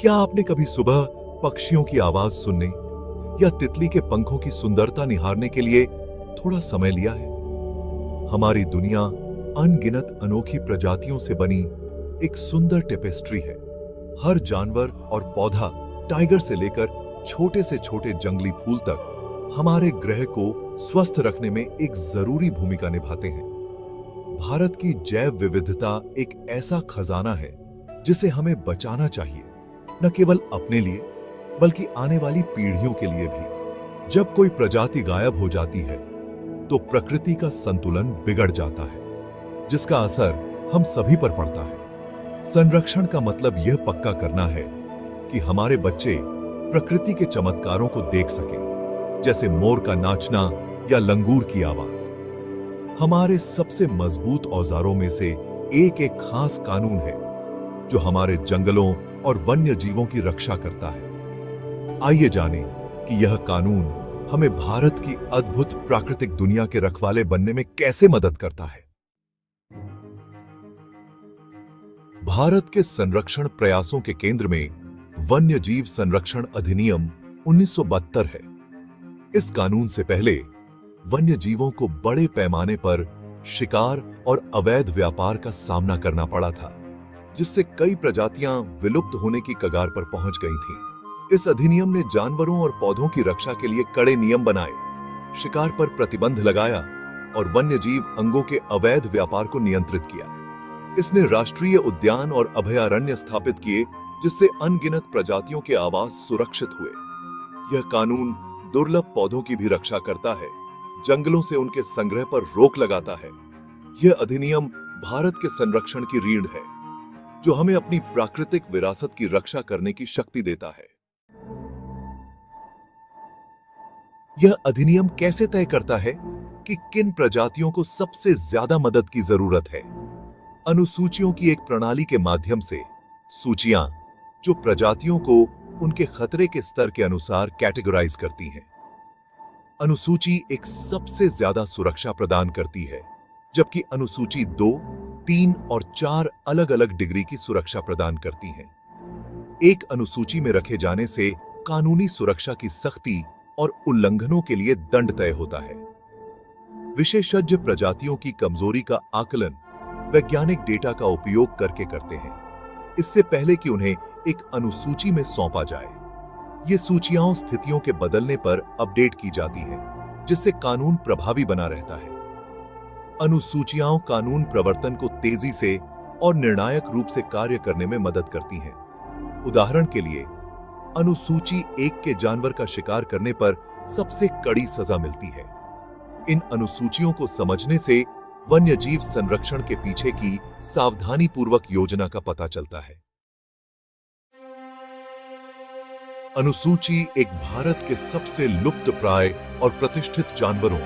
क्या आपने कभी सुबह पक्षियों की आवाज सुनने या तितली के पंखों की सुंदरता निहारने के लिए थोड़ा समय लिया है? हमारी दुनिया अनगिनत अनोखी प्रजातियों से बनी एक सुंदर टेपेस्ट्री है। हर जानवर और पौधा, टाइगर से लेकर छोटे से छोटे जंगली फूल तक हमारे ग्रह को स्वस्थ रखने में एक जरूरी भूमिका निभाते हैं। भारत की जैव विविधता एक ऐसा खजाना है जिसे हमें बचाना चाहिए, न केवल अपने लिए बल्कि आने वाली पीढ़ियों के लिए भी। जब कोई प्रजाति गायब हो जाती है तो प्रकृति का संतुलन बिगड़ जाता है, जिसका असर हम सभी पर पड़ता है। संरक्षण का मतलब यह पक्का करना है कि हमारे बच्चे प्रकृति के चमत्कारों को देख सकें, जैसे मोर का नाचना या लंगूर की आवाज। हमारे सबसे मजबूत औजारों में से एक खास कानून है जो हमारे जंगलों और वन्य जीवों की रक्षा करता है। आइए जानें कि यह कानून हमें भारत की अद्भुत प्राकृतिक दुनिया के रखवाले बनने में कैसे मदद करता है। भारत के संरक्षण प्रयासों के केंद्र में वन्य जीव संरक्षण अधिनियम 1972 है। इस कानून से पहले वन्य जीवों को बड़े पैमाने पर शिकार और अवैध व्यापार का सामना करना पड़ा था, जिससे कई प्रजातियां विलुप्त होने की कगार पर पहुंच गई थीं। इस अधिनियम ने जानवरों और पौधों की रक्षा के लिए कड़े नियम बनाए, शिकार पर प्रतिबंध लगाया और वन्य जीव अंगों के अवैध व्यापार को नियंत्रित किया। इसने राष्ट्रीय उद्यान और अभयारण्य स्थापित किए, जिससे अनगिनत प्रजातियों के आवास सुरक्षित हुए। यह कानून दुर्लभ पौधों की भी रक्षा करता है, जंगलों से उनके संग्रह पर रोक लगाता है। यह अधिनियम भारत के संरक्षण की रीढ़ है, जो हमें अपनी प्राकृतिक विरासत की रक्षा करने की शक्ति देता है। यह अधिनियम कैसे तय करता है कि किन प्रजातियों को सबसे ज्यादा मदद की जरूरत है? अनुसूचियों की एक प्रणाली के माध्यम से सूचियां जो प्रजातियों को उनके खतरे के स्तर के अनुसार कैटेगराइज करती हैं। अनुसूची एक सबसे ज्यादा सुरक्षा प्रदान करती है, जबकि अनुसूची 2, 3 और 4 अलग-अलग डिग्री की सुरक्षा प्रदान करती हैं। एक अनुसूची में रखे जाने से कानूनी सुरक्षा की सख्ती और उल्लंघनों के लिए दंड तय होता है। विशेषज्ञ प्रजातियों की कमजोरी का आकलन वैज्ञानिक डेटा का उपयोग करके करते हैं, इससे पहले कि उन्हें एक अनुसूची में सौंपा जाए। ये सूचियां स्थितियों के बदलने पर अपडेट की जाती हैं, जिससे कानून प्रभावी बना रहता है। अनुसूचियां कानून प्रवर्तन को तेजी से और निर्णायक रूप से कार्य करने में मदद करती हैं। उदाहरण के लिए, अनुसूची 1 के जानवर का शिकार करने पर सबसे कड़ी सजा मिलती है। इन अनुसूचियों को समझने से वन्यजीव संरक्षण के पीछे की सावधानीपूर्वक योजना का पता चलता है। अनुसूची एक भारत के सबसे लुप्तप्राय और प्रतिष्ठित जानवरों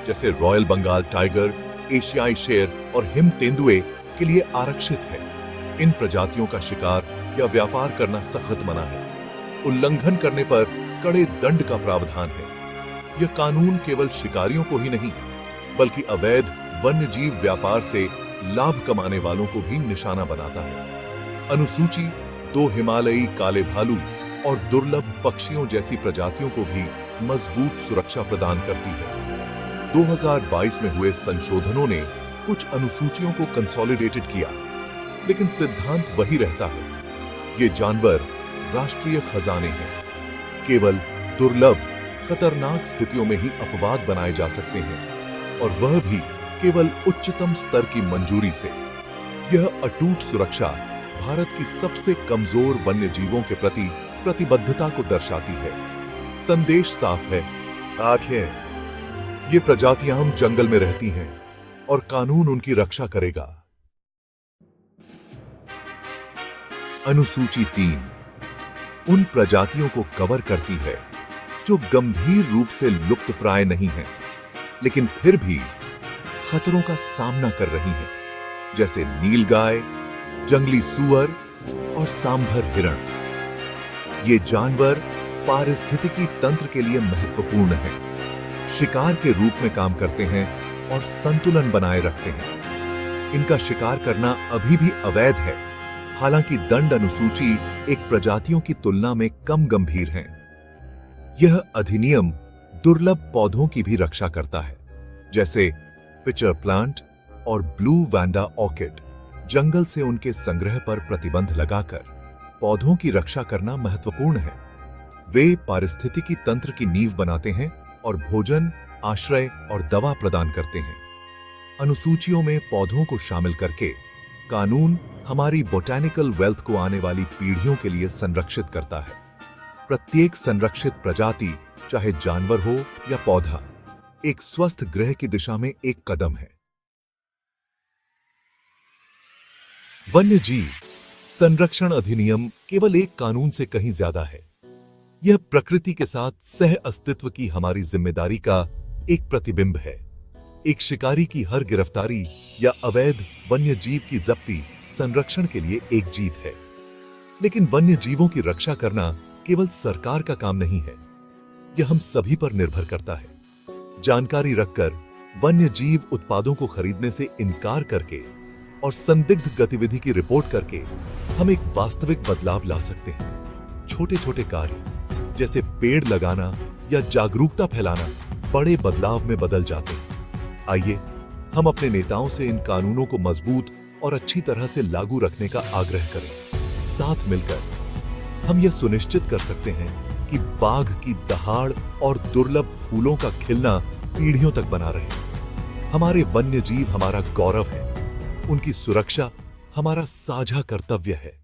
जैसे रॉयल बंगाल टाइगर, एशियाई शेर और हिम तेंदुए के लिए आरक्षित है। इन प्रजातियों का शिकार या व्यापार करना सख्त मना है। उल्लंघन करने पर कड़े दंड का प्रावधान है। यह कानून केवल शिकारियों को ही नहीं, बल्कि अवैध वन्यजीव व्यापार से लाभ कमाने वालों को भी निशाना बनाता है। अनुसूची 2 हिमालयी काले भालू और दुर्लभ पक्षियों जैसी प्रजातियों को भी मजबूत सुरक्षा प्रदान करती है। 2022 में हुए संशोधनों ने कुछ अनुसूचियों को कंसोलिडेटेड किया, लेकिन सिद्धांत वही रहता है। ये जानवर राष्ट्रीय खजाने हैं। केवल दुर्लभ, खतरनाक स्थितियों में ही अपवाद बनाए जा सकते हैं, और वह भी केवल उच्चतम स्तर की मंजूरी से। यह अटूट सुरक्षा भारत की सबसे कमजोर वन्य जीवों के प्रति प्रतिबद्धता को दर्शाती है। संदेश साफ है, आखिर ये प्रजातियां हम जंगल में रहती हैं और कानून उनकी रक्षा करेगा। अनुसूची 3 उन प्रजातियों को कवर करती है जो गंभीर रूप से लुप्तप्राय नहीं हैं, लेकिन फिर भी खतरों का सामना कर रही हैं, जैसे नीलगाय, जंगली सुअर और सांभर हिरण। ये जानवर पारिस्थितिकी तंत्र के लिए महत्वपूर्ण हैं, शिकार के रूप में काम करते हैं और संतुलन बनाए रखते हैं। इनका शिकार करना अभी भी अवैध है, हालांकि दंड अनुसूची एक प्रजातियों की तुलना में कम गंभीर हैं। यह अधिनियम दुर्लभ पौधों की भी रक्षा करता है, जैसे पिचर प्लांट और ब्लू वैंडा ऑर्किड। जंगल से उनके संग्रह पर प्रतिबंध लगाकर पौधों की रक्षा करना महत्वपूर्ण है। वे पारिस्थितिकी तंत्र की नींव बनाते हैं और भोजन, आश्रय और दवा प्रदान करते हैं। अनुसूचियों में पौधों को शामिल करके कानून हमारी बोटैनिकल वेल्थ को आने वाली पीढ़ियों के लिए संरक्षित करता है। प्रत्येक संरक्षित प्रजाति, चाहे जानवर हो या पौधा, एक स्वस्थ ग्रह की दिशा में एक कदम है। वन्य जीव संरक्षण अधिनियम केवल एक कानून से कहीं ज्यादा है। यह प्रकृति के साथ सह अस्तित्व की हमारी जिम्मेदारी का एक प्रतिबिंब है। एक शिकारी की हर गिरफ्तारी या अवैध वन्य जीव की जब्ती संरक्षण के लिए एक जीत है। लेकिन वन्य जीवों की रक्षा करना केवल सरकार का काम नहीं है, यह हम सभी पर निर्भर करता है। जानकारी रखकर वन्य जीव उत्पादों को खरीदने से इनकार करके और संदिग्ध गतिविधि की रिपोर्ट करके हम एक वास्तविक बदलाव ला सकते हैं। छोटे छोटे कार्य जैसे पेड़ लगाना या जागरूकता फैलाना बड़े बदलाव में बदल जाते हैं। आइए हम अपने नेताओं से इन कानूनों को मजबूत और अच्छी तरह से लागू रखने का आग्रह करें। साथ मिलकर हम यह सुनिश्चित कर सकते हैं कि बाघ की दहाड़ और दुर्लभ फूलों का खिलना पीढ़ियों तक बना रहे। हमारे वन्य जीव हमारा गौरव है, उनकी सुरक्षा हमारा साझा कर्तव्य है।